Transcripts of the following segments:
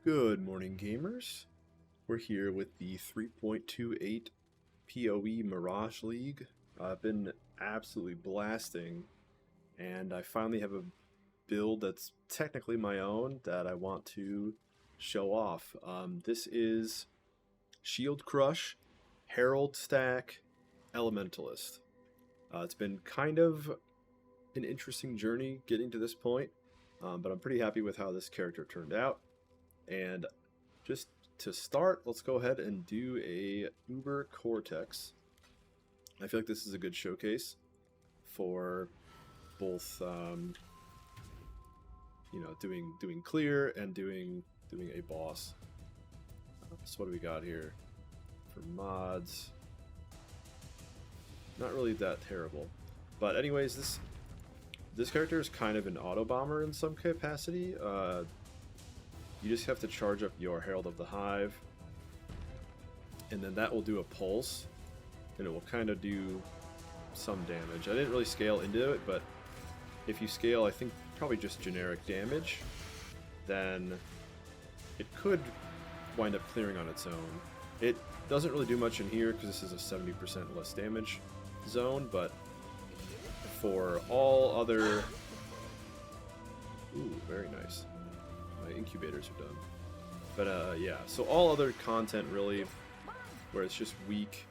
Good morning, gamers. We're here with the 3.28 PoE Mirage League. I've been absolutely blasting, and I finally have a build that's technically my own that I want to show off. This is Shield Crush, Herald Stack, Elementalist. It's been kind of an interesting journey getting to this point, but I'm pretty happy with how this character turned out. And just to start, let's go ahead and do a Uber Cortex. I feel like this is a good showcase for both, doing clear and doing a boss. So what do we got here for mods? Not really that terrible, but anyways, this character is kind of an auto bomber in some capacity. You just have to charge up your Herald of the Hive, and then that will do a pulse, and it will kind of do some damage. I didn't really scale into it, but if you scale, I think, probably just generic damage, then it could wind up clearing on its own. It doesn't really do much in here because this is a 70% less damage zone, but for all other... Ooh, very nice. My incubators are done. But yeah, so all other content really, where it's just weak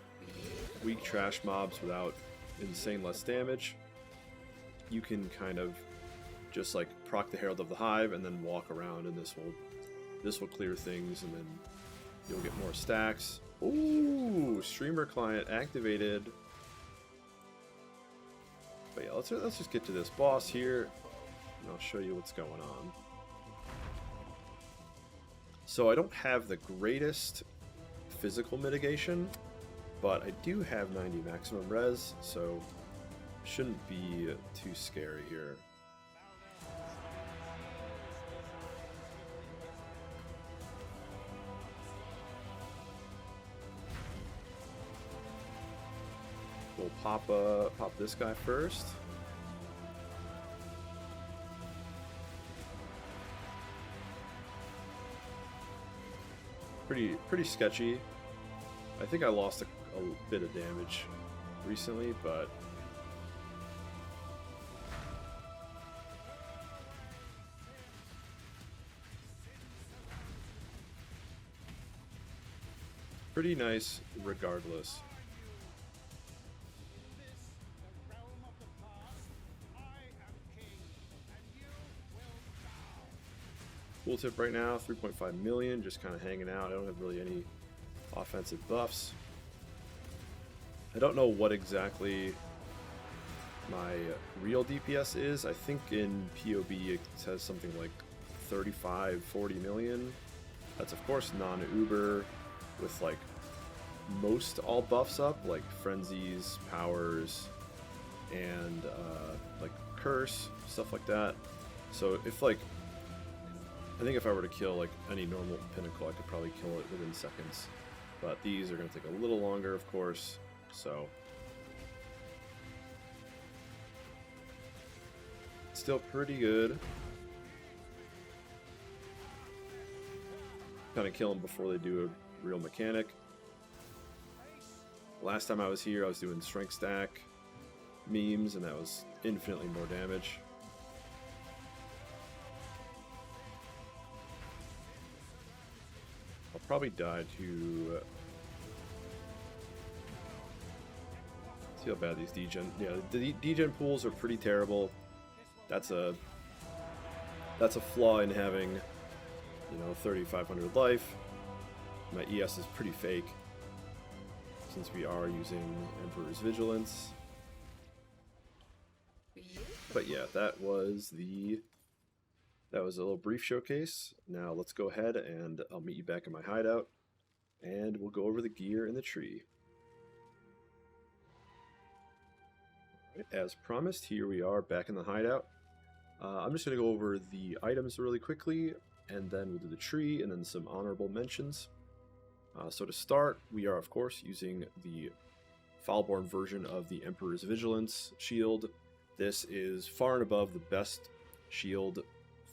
trash mobs without insane less damage, you can kind of just like proc the Herald of the Hive and then walk around, and this will clear things, and then you'll get more stacks. Ooh, streamer client activated. But yeah, let's just get to this boss here, and I'll show you what's going on. So I don't have the greatest physical mitigation, but I do have 90 maximum res, so shouldn't be too scary here. We'll pop this guy first. Pretty sketchy. I think I lost a bit of damage recently, but pretty nice regardless. Cool tip right now, 3.5 million, just kind of hanging out. I don't have really any offensive buffs. I don't know what exactly my real DPS is. I think in POB it says something like 35, 40 million. That's of course non-Uber with like most all buffs up, like frenzies, powers, and like curse, stuff like that. So if like, I think if I were to kill like any normal pinnacle, I could probably kill it within seconds. But these are going to take a little longer, of course, so... Still pretty good. Kind of kill them before they do a real mechanic. Last time I was here, I was doing strength stack memes, and that was infinitely more damage. I'll probably die to... see how bad these degen... Yeah, the degen pools are pretty terrible. That's a flaw in having, 3,500 life. My ES is pretty fake, since we are using Emperor's Vigilance. But yeah, that was a little brief showcase. Now let's go ahead and I'll meet you back in my hideout, and we'll go over the gear in the tree. As promised, here we are back in the hideout. I'm just going to go over the items really quickly, and then we'll do the tree, and then some honorable mentions. So to start, we are of course using the Foulborn version of the Emperor's Vigilance shield. This is far and above the best shield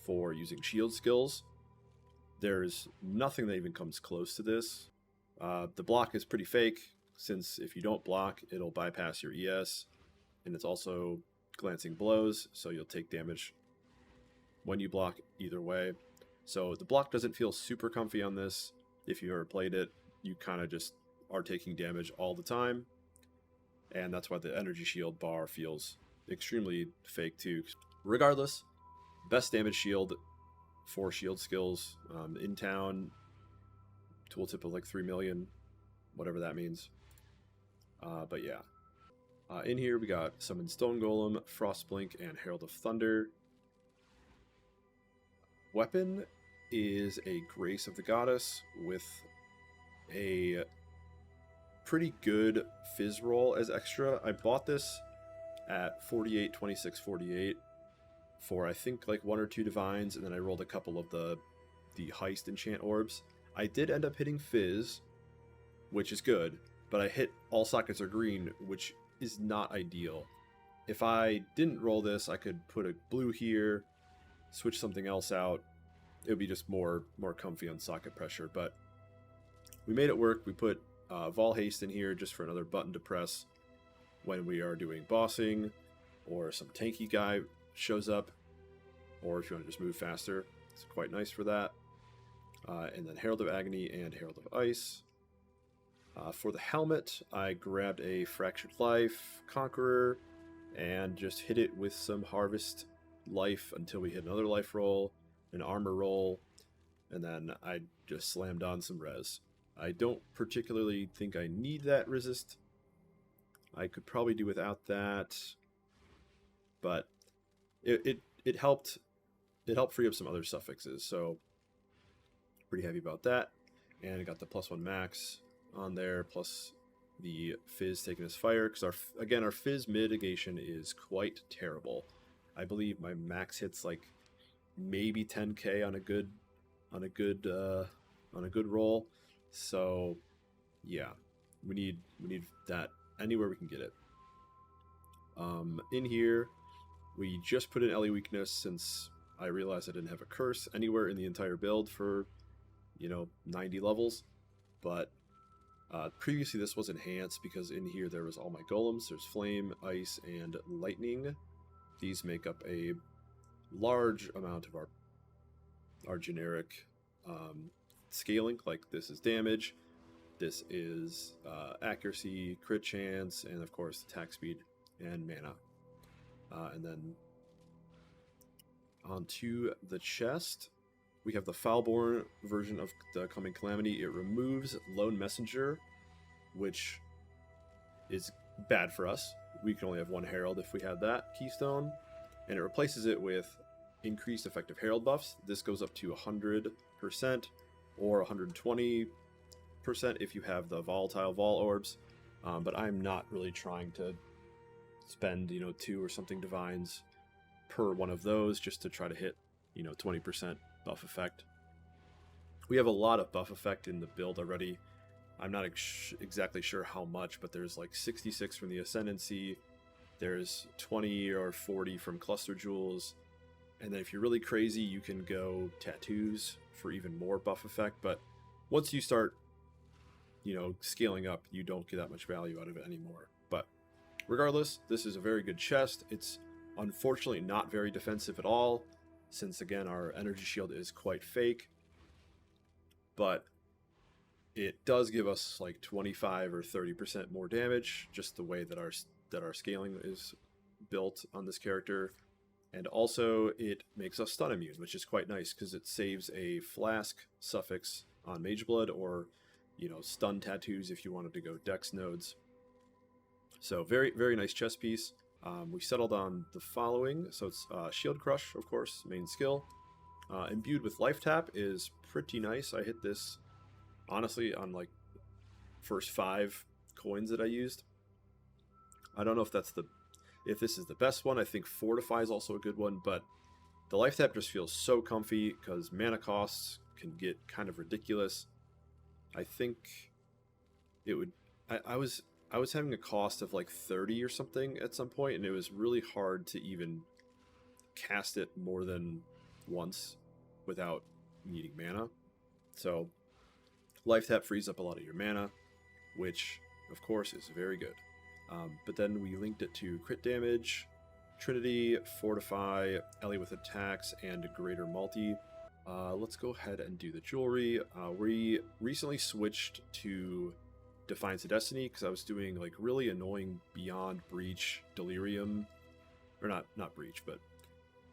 for using shield skills. There's nothing that even comes close to this. The block is pretty fake, since if you don't block, it'll bypass your ES, and it's also glancing blows, so you'll take damage when you block either way. So the block doesn't feel super comfy on this. If you ever played it, you kind of just are taking damage all the time, and that's why the energy shield bar feels extremely fake too. Regardless, best damage shield for shield skills in town. Tooltip of like 3 million, whatever that means. But yeah. In here we got Summon Stone Golem, Frostblink, and Herald of Thunder. Weapon is a Grace of the Goddess with a pretty good fizz roll as extra. I bought this at 48, 26, 48 for I think like 1 or 2 divines, and then I rolled a couple of the heist enchant orbs. I did end up hitting fizz, which is good, but I hit all sockets are green, which is not ideal. If I didn't roll this, I could put a blue here, switch something else out. It would be just more comfy on socket pressure, but we made it work. We put Vol Haste in here just for another button to press when we are doing bossing, or some tanky guy shows up, or if you want to just move faster. It's quite nice for that. And then Herald of Agony and Herald of Ice. For the helmet, I grabbed a Fractured Life Conqueror and just hit it with some Harvest Life until we hit another life roll, an armor roll, and then I just slammed on some res. I don't particularly think I need that resist. I could probably do without that, but it helped free up some other suffixes, so pretty happy about that. And I got the +1 max on there, plus the fizz taking his fire, because our fizz mitigation is quite terrible. I believe my max hits like maybe 10k on a good roll. So yeah, we need that anywhere we can get it. In here, we just put in Ellie weakness since I realized I didn't have a curse anywhere in the entire build for 90 levels, but previously this was enhanced because in here there was all my golems. There's flame, ice, and lightning. These make up a large amount of our generic scaling. Like this is damage, this is accuracy, crit chance, and of course attack speed and mana. And then onto the chest, we have the Foulborn version of the Coming Calamity. It removes Lone Messenger, which is bad for us. We can only have 1 Herald if we had that keystone. And it replaces it with increased effective Herald buffs. This goes up to 100% or 120% if you have the Volatile Vol Orbs. But I'm not really trying to spend, 2 or something divines per one of those just to try to hit, 20% buff effect. We have a lot of buff effect in the build already. I'm not exactly sure how much, but there's like 66 from the Ascendancy, there's 20 or 40 from Cluster Jewels, and then if you're really crazy, you can go Tattoos for even more buff effect, but once you start, scaling up, you don't get that much value out of it anymore. But regardless, this is a very good chest. It's unfortunately not very defensive at all, since again our energy shield is quite fake, but it does give us like 25 or 30% more damage, just the way that our scaling is built on this character. And also it makes us stun immune, which is quite nice because it saves a flask suffix on Mageblood, or stun tattoos if you wanted to go dex nodes. So very, very nice chest piece. We settled on the following. So it's Shield Crush, of course, main skill. Imbued with Life Tap is pretty nice. I hit this, honestly, on like first 5 coins that I used. I don't know if this is the best one. I think Fortify is also a good one, but the Life Tap just feels so comfy because mana costs can get kind of ridiculous. I think it would... I was having a cost of like 30 or something at some point, and it was really hard to even cast it more than once without needing mana. So life tap frees up a lot of your mana, which of course is very good. But then we linked it to crit damage, Trinity, Fortify, Ellie with attacks, and Greater Multi. Let's go ahead and do the jewelry. We recently switched to Defiance of Destiny because I was doing like really annoying Beyond, Breach, Delirium, or not Breach, but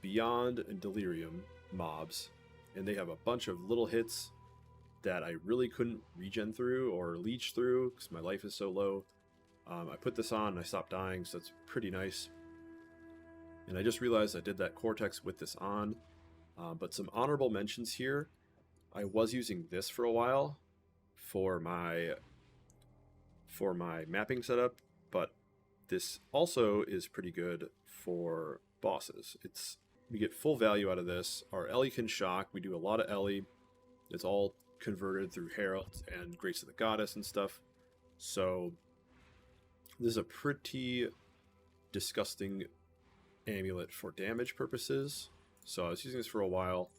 Beyond and Delirium mobs, and they have a bunch of little hits that I really couldn't regen through or leech through because my life is so low. I put this on and I stopped dying, so that's pretty nice. And I just realized I did that Cortex with this on. But some honorable mentions here. I was using this for a while for my mapping setup, but this also is pretty good for bosses. We get full value out of this. Our Ellie can shock. We do a lot of Ellie. It's all converted through Herald and Grace of the Goddess and stuff. So this is a pretty disgusting amulet for damage purposes. So I was using this for a while.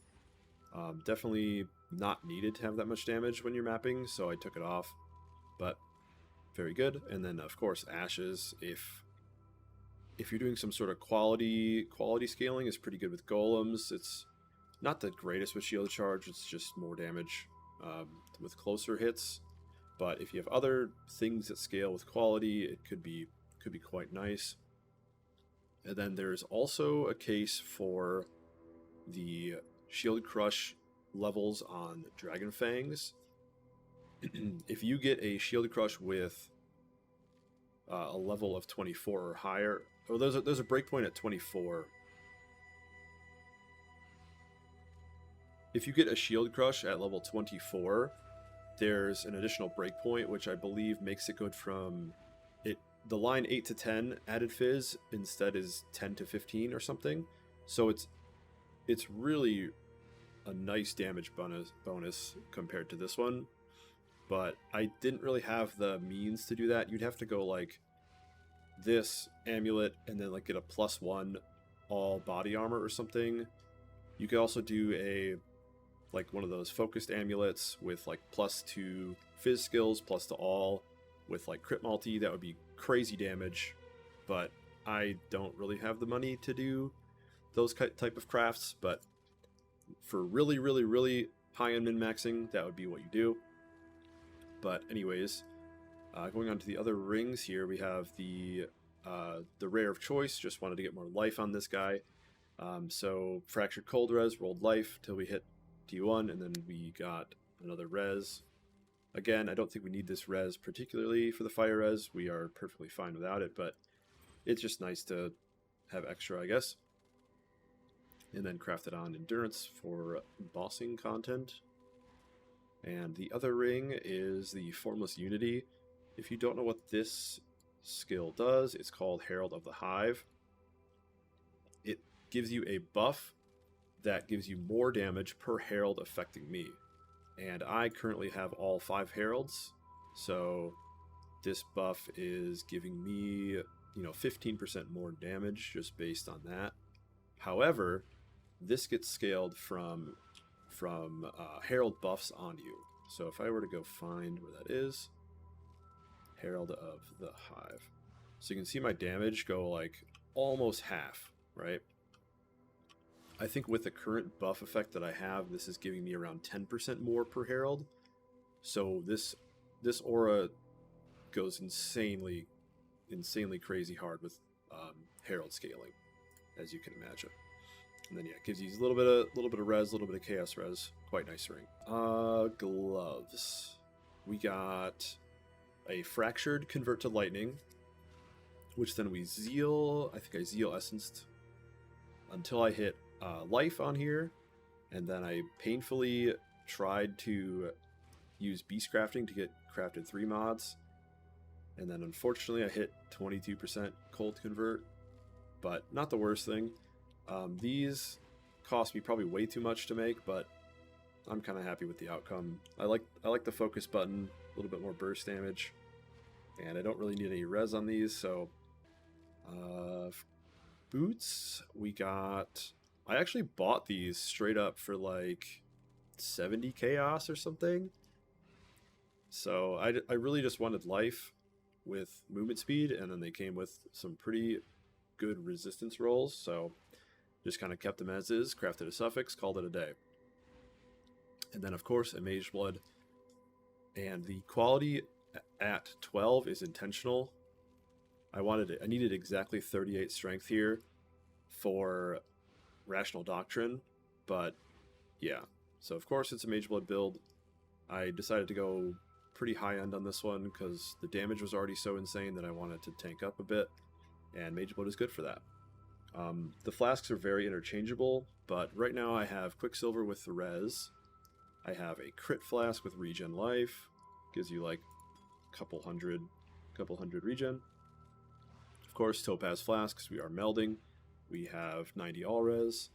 Definitely not needed to have that much damage when you're mapping, so I took it off. But very good. And then of course Ashes, if you're doing some sort of quality scaling, is pretty good with golems. It's not the greatest with shield charge, it's just more damage with closer hits. But if you have other things that scale with quality, it could be quite nice. And then there's also a case for the Shield Crush levels on Dragon Fangs. If you get a Shield Crush with a level of 24 or higher, oh, there's a breakpoint at 24. If you get a Shield Crush at level 24, there's an additional breakpoint, which I believe makes it good from it. The line 8 to 10 added fizz instead is 10 to 15 or something. So it's really a nice damage bonus compared to this one. But I didn't really have the means to do that. You'd have to go like this amulet and then like get a +1 all body armor or something. You could also do like one of those focused amulets with like +2 fizz skills plus to all with like crit multi. That would be crazy damage, but I don't really have the money to do those type of crafts. But for really, really, really high-end min-maxing, that would be what you do. But anyways, going on to the other rings here, we have the rare of choice. Just wanted to get more life on this guy. So Fractured Cold Res, rolled life till we hit T1, and then we got another res. Again, I don't think we need this res particularly for the fire res. We are perfectly fine without it, but it's just nice to have extra, I guess. And then crafted on endurance for bossing content. And the other ring is the Formless Unity. If you don't know what this skill does, it's called Herald of the Hive. It gives you a buff that gives you more damage per Herald affecting me. And I currently have all 5 Heralds, so this buff is giving me, 15% more damage just based on that. However, this gets scaled from Herald buffs on you. So if I were to go find where that is, Herald of the Hive. So you can see my damage go like almost half, right? I think with the current buff effect that I have, this is giving me around 10% more per Herald. So this aura goes insanely crazy hard with Herald scaling, as you can imagine. And then yeah, it gives you a little bit of res, a little bit of chaos res. Quite nice ring. Gloves. We got a fractured convert to lightning, which then we zeal. I think I zeal essenced until I hit life on here, and then I painfully tried to use beast crafting to get crafted 3 mods, and then unfortunately I hit 22% cold convert, but not the worst thing. These cost me probably way too much to make, but I'm kind of happy with the outcome. I like the focus button, a little bit more burst damage, and I don't really need any res on these. So boots, we got, I actually bought these straight up for like 70 chaos or something. So I really just wanted life with movement speed, and then they came with some pretty good resistance rolls, so just kind of kept them as is, crafted a suffix, called it a day. And then of course a Mage Blood, and the quality at 12 is intentional. I needed exactly 38 strength here for Rational Doctrine, but yeah. So of course it's a Mage Blood build. I decided to go pretty high end on this one because the damage was already so insane that I wanted to tank up a bit, and Mage Blood is good for that. The flasks are very interchangeable, but right now I have Quicksilver with the res. I have a crit flask with regen life, gives you like a couple hundred regen. Of course, Topaz flasks, we are melding. We have 90 all res,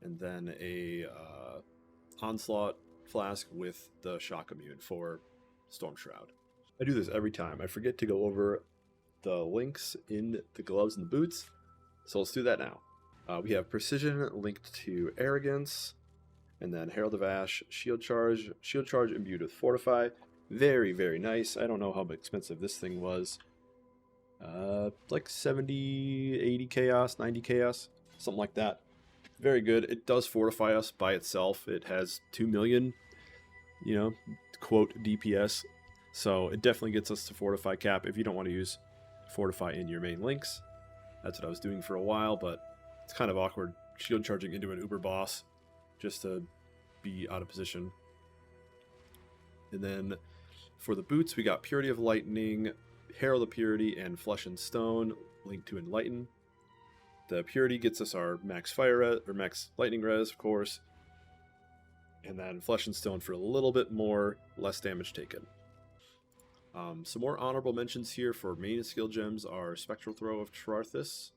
and then a Onslaught flask with the shock immune for Storm Shroud. I do this every time. I forget to go over the links in the gloves and the boots, so let's do that now. We have Precision linked to Arrogance, and then Herald of Ash, Shield Charge imbued with Fortify. Very, very nice. I don't know how expensive this thing was. Like 70, 80 chaos, 90 chaos, something like that. Very good. It does fortify us by itself. It has 2 million, quote, DPS. So it definitely gets us to fortify cap if you don't want to use fortify in your main links. That's what I was doing for a while, but it's kind of awkward shield charging into an uber boss just to be out of position. And then for the boots, we got Purity of Lightning, Herald of Purity, and Flesh and Stone linked to Enlighten. The Purity gets us our max fire res, or max lightning res, of course. And then Flesh and Stone for a little bit more, less damage taken. Some more honorable mentions here for main skill gems are Spectral Throw of Trarthus.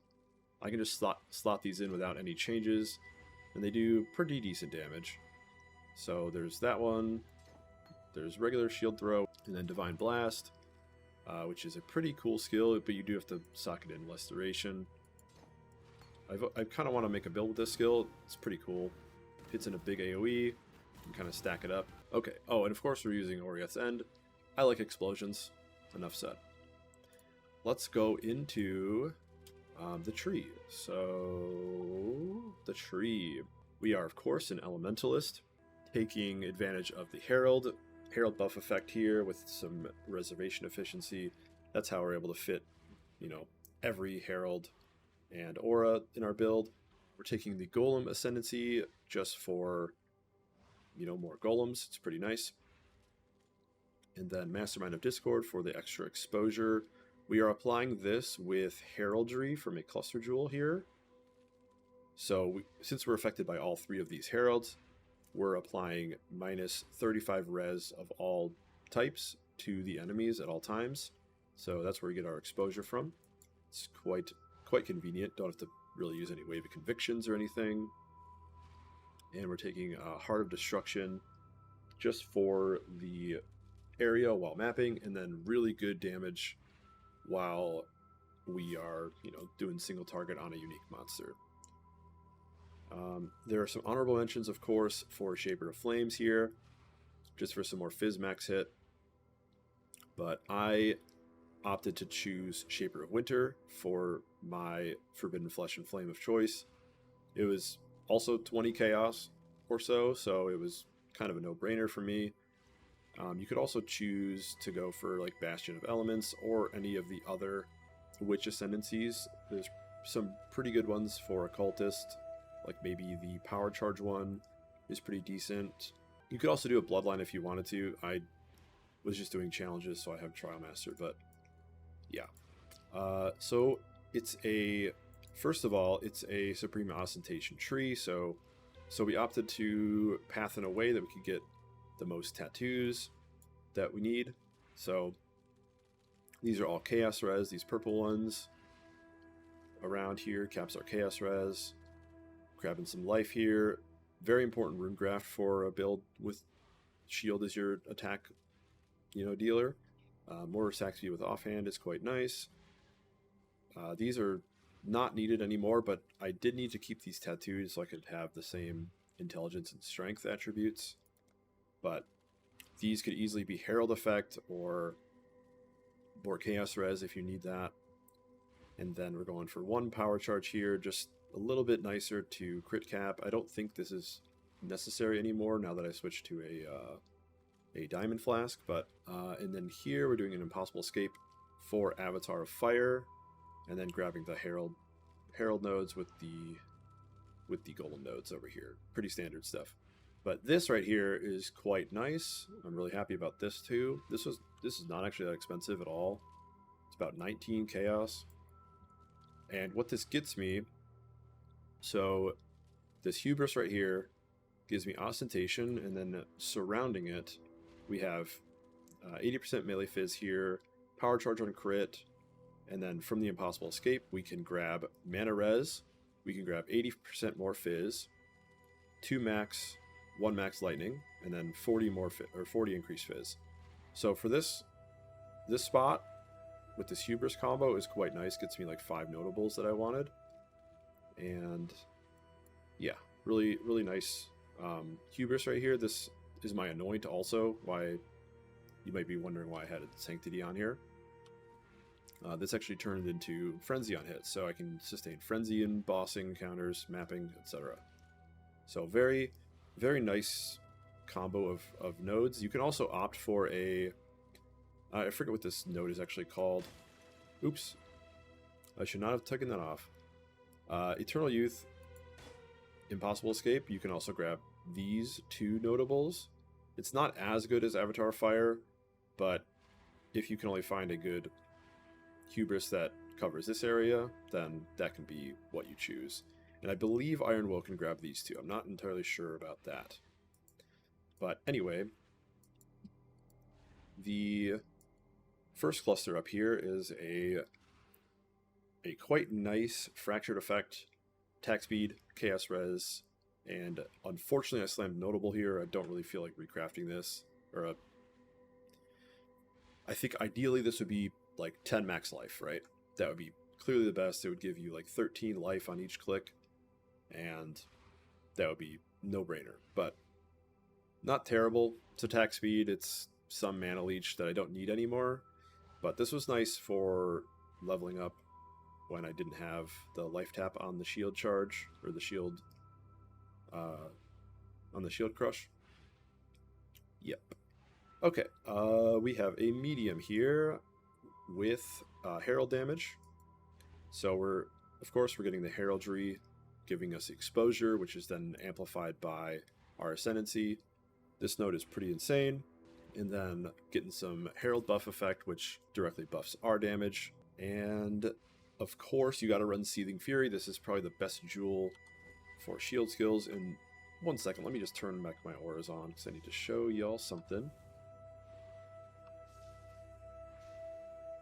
I can just slot these in without any changes, and they do pretty decent damage. So there's that one. There's regular Shield Throw, and then Divine Blast, which is a pretty cool skill, but you do have to sock it in less duration. I kind of want to make a build with this skill. It's pretty cool. Hits in a big AoE. You can kind of stack it up. Okay. Oh, and of course we're using Orieth's End. I like explosions. Enough said. Let's go into the tree. So, the tree. We are, of course, an Elementalist, taking advantage of the Herald buff effect here with some reservation efficiency. That's how we're able to fit, every Herald and Aura in our build. We're taking the Golem Ascendancy just for, more Golems. It's pretty nice. And then Mastermind of Discord for the extra exposure. We are applying this with Heraldry from a Cluster Jewel here. So since we're affected by all three of these Heralds, we're applying minus 35 res of all types to the enemies at all times. So that's where we get our exposure from. It's quite convenient. Don't have to really use any Wave of Convictions or anything. And we're taking Heart of Destruction just for the area while mapping, and then really good damage while we are, doing single target on a unique monster. There are some honorable mentions, of course, for Shaper of Flames here, just for some more Fizz max hit. But I opted to choose Shaper of Winter for my Forbidden Flesh and Flame of choice. It was also 20 chaos or so it was kind of a no-brainer for me. You could also choose to go for like Bastion of Elements or any of the other Witch Ascendancies. There's some pretty good ones for Occultist, like maybe the Power Charge one is pretty decent. You could also do a Bloodline if you wanted to. I was just doing challenges, so I have Trial Master, but yeah. So first of all, it's a Supreme Ostentation tree, so we opted to path in a way that we could get the most tattoos that we need. So these are all chaos res. These purple ones around here caps our chaos res. Grabbing some life here. Very important rune graft for a build with shield as your attack dealer. More Saxby with offhand is quite nice. These are not needed anymore, but I did need to keep these tattoos so I could have the same intelligence and strength attributes. but these could easily be Herald effect or more Chaos Res if you need that. And then we're going for 1 power charge here, just a little bit nicer to crit cap. I don't think this is necessary anymore now that I switched to a diamond flask, but and then here we're doing an impossible escape for Avatar of Fire, and then grabbing the Herald nodes with the golem nodes over here. Pretty standard stuff. But this right here is quite nice. I'm really happy about this too. This is not actually that expensive at all. It's about 19 chaos. And what this gets me, so this hubris right here gives me ostentation, and then surrounding it we have 80% melee fizz here, power charge on crit, and then from the impossible escape we can grab mana res, we can grab 80% more fizz, 2 max, 1 max lightning, and then 40 more 40 increased fizz. So for this spot with this hubris combo is quite nice. Gets me like 5 notables that I wanted, and yeah, really nice hubris right here. This is my anoint also. Why you might be wondering why I had a sanctity on here. This actually turned into frenzy on hits, so I can sustain frenzy in bossing encounters, mapping, etc. So very nice combo of nodes. You can also opt for a I forget what this node is actually called. Oops. I should not have taken that off. Eternal Youth, Impossible Escape. You can also grab these 2 notables. It's not as good as Avatar Fire, but if you can only find a good hubris that covers this area, then that can be what you choose. And I believe Iron Will can grab these 2. I'm not entirely sure about that. But anyway, the first cluster up here is a quite nice fractured effect, attack speed, chaos res, and unfortunately I slammed notable here. I don't really feel like recrafting this, or I think ideally this would be like 10 max life, right? That would be clearly the best. It would give you like 13 life on each click, and that would be no-brainer, but not terrible. It's attack speed, it's some mana leech that I don't need anymore. But this was nice for leveling up when I didn't have the life tap on the shield charge, or the shield, on the shield crush. Yep. Okay, we have a medium here with Herald damage. So of course we're getting the heraldry, giving us exposure, which is then amplified by our ascendancy. This node is pretty insane. And then getting some Herald buff effect, which directly buffs our damage. And of course, you got to run Seething Fury. This is probably the best jewel for shield skills. And 1 second, let me just turn back my auras on because I need to show y'all something.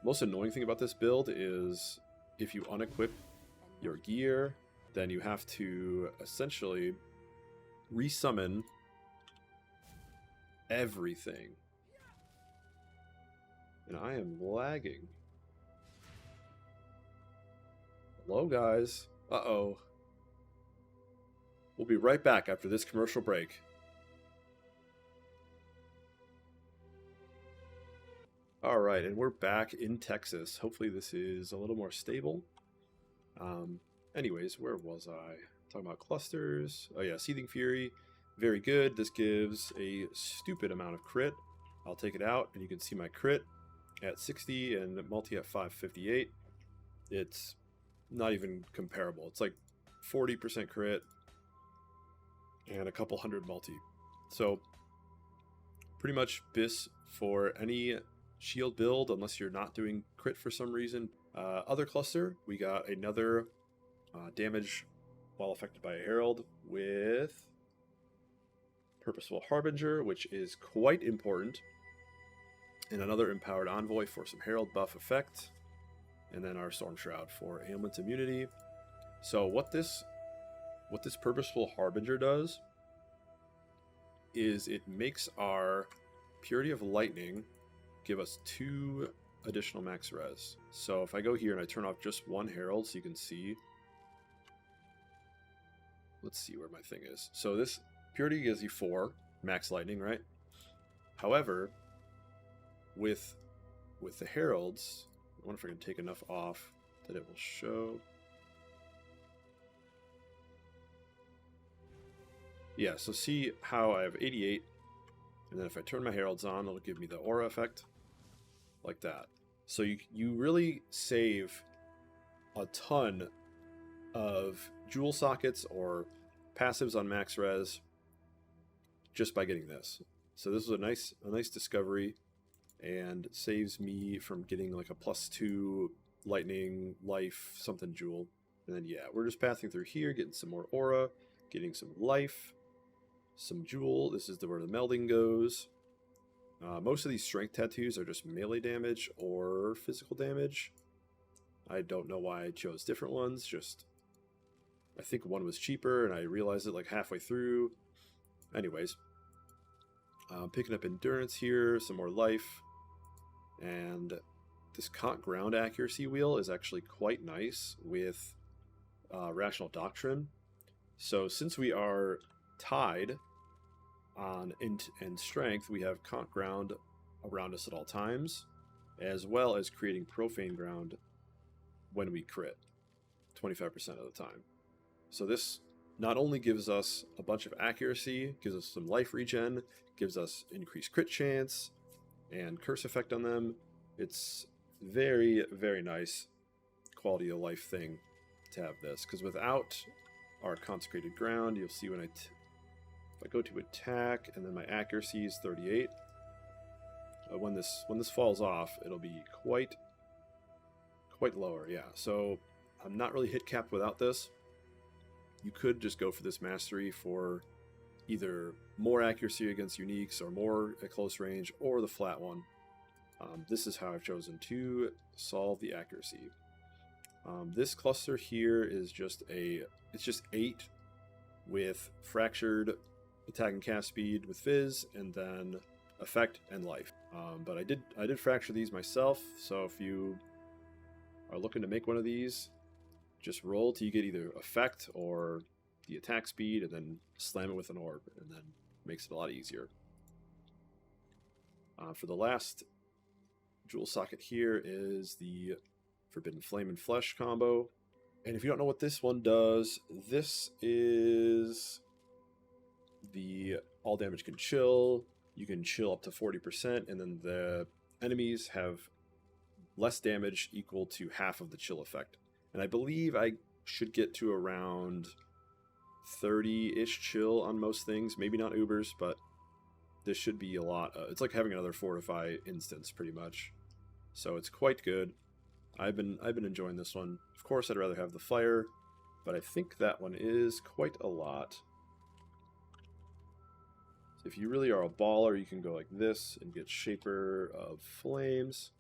Most annoying thing about this build is if you unequip your gear, then you have to essentially resummon everything. And I am lagging. Hello, guys. Uh-oh. We'll be right back after this commercial break. Alright, and we're back in Texas. Hopefully this is a little more stable. Anyways, where was I? Talking about clusters. Oh yeah, Seething Fury. Very good. This gives a stupid amount of crit. I'll take it out, and you can see my crit at 60 and multi at 558. It's not even comparable. It's like 40% crit and a couple hundred multi. So pretty much BIS for any shield build, unless you're not doing crit for some reason. Other cluster, we got another damage while affected by a herald with Purposeful Harbinger, which is quite important, and another Empowered Envoy for some herald buff effect, and then our Storm Shroud for ailment immunity. So what this Purposeful Harbinger does is it makes our Purity of Lightning give us 2 additional max res. So if I go here and I turn off just 1 herald so you can see, let's see where my thing is. So this Purity gives you 4 max lightning, right? However, with the Heralds, I wonder if I can take enough off that it will show. Yeah, so see how I have 88, and then if I turn my Heralds on, it'll give me the aura effect, like that. So you really save a ton of jewel sockets or passives on max res just by getting this. So this was a nice discovery, and saves me from getting like a +2 lightning, life, something jewel. And then yeah, we're just passing through here, getting some more aura, getting some life, some jewel. This is where the melding goes. Most of these strength tattoos are just melee damage or physical damage. I don't know why I chose different ones, just I think one was cheaper and I realized it like halfway through. Anyways, picking up endurance here, some more life, and this Caught Ground accuracy wheel is actually quite nice with Rational Doctrine. So since we are tied on int and strength, we have Caught Ground around us at all times, as well as creating Profane Ground when we crit, 25% of the time. So this not only gives us a bunch of accuracy, gives us some life regen, gives us increased crit chance and curse effect on them. It's very, very nice quality of life thing to have this, because without our Consecrated Ground, you'll see when if I go to attack and then my accuracy is 38, when this falls off, it'll be quite lower. Yeah, so I'm not really hit capped without this. You could just go for this mastery for either more accuracy against uniques or more at close range, or the flat one. This is how I've chosen to solve the accuracy. This cluster here is just it's just 8 with fractured attack and cast speed with Fizz, and then effect and life. But I did fracture these myself, so if you are looking to make one of these, just roll till you get either effect or the attack speed, and then slam it with an orb, and then makes it a lot easier. For the last jewel socket here is the Forbidden Flame and Flesh combo. And if you don't know what this one does, this is the all damage can chill. You can chill up to 40%, and then the enemies have less damage equal to half of the chill effect. And I believe I should get to around 30-ish chill on most things. Maybe not Ubers, but this should be a lot. It's like having another Fortify instance, pretty much. So it's quite good. I've been enjoying this one. Of course, I'd rather have the fire, but I think that one is quite a lot. So if you really are a baller, you can go like this and get Shaper of Flames.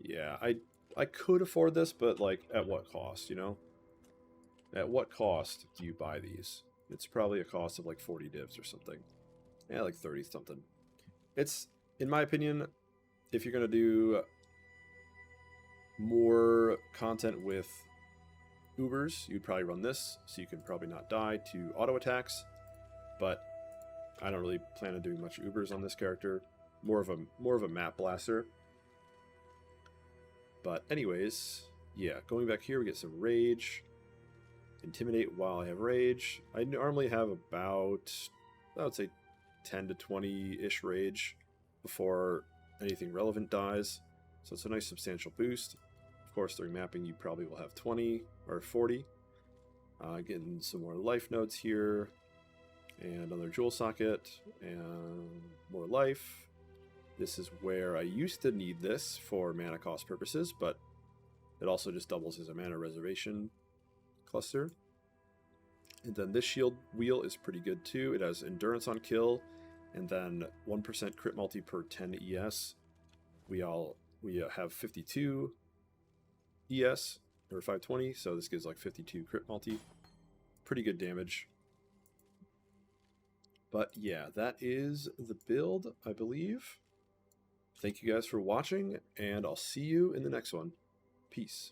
Yeah, I could afford this, but like at what cost, you know? At what cost do you buy these? It's probably a cost of like 40 divs or something. Yeah, like 30 something. It's, in my opinion, if you're going to do more content with Ubers, you'd probably run this, so you can probably not die to auto attacks. But I don't really plan on doing much Ubers on this character. More of a map blaster. But anyways, yeah, going back here, we get some rage. Intimidate while I have rage. I normally have about, I would say, 10 to 20-ish rage before anything relevant dies. So it's a nice substantial boost. Of course, during mapping, you probably will have 20 or 40. Getting some more life nodes here. And another jewel socket. And more life. This is where I used to need this for mana cost purposes, but it also just doubles as a mana reservation cluster. And then this shield wheel is pretty good too. It has endurance on kill, and then 1% crit multi per 10 ES. We have 52 ES, or 520, so this gives like 52 crit multi. Pretty good damage. But yeah, that is the build, I believe. Thank you guys for watching, and I'll see you in the next one. Peace.